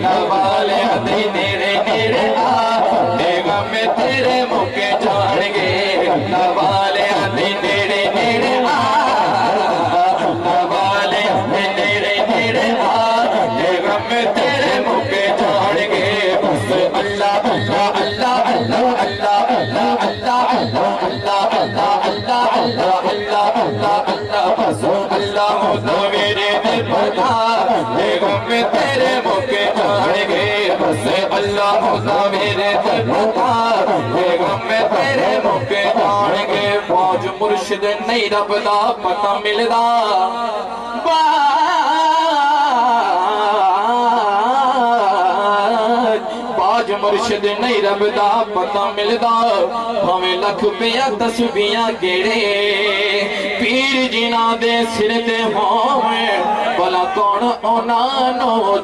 اللہ والے دے نیڑے نیڑے آ اے غم تیرے موقع جان گے اللہ والے دے نیڑے نیڑے آ اللہ والے دے نیڑے نیڑے آ اے غم تیرے موقع جان گے بس اللہ اللہ اللہ اللہ اللہ اللہ اللہ اللہ اللہ اللہ اللہ اللہ اللہ اللہ بس اللہ ہوتا میرے دل بتا اے غم تیرے موقع جان گے بس اللہ ہوتا میرے دل بتا اے غم تیرے موقع جان گے باج مرشد نہیں رب دا پتہ ملدا باج مرشد نہیں رب دا پتہ ملدا بھاویں لکھ پیا تسبیحاں گیڑے پیر جنہاں دے سر تے ہوویں بھلا کون انہاں نوں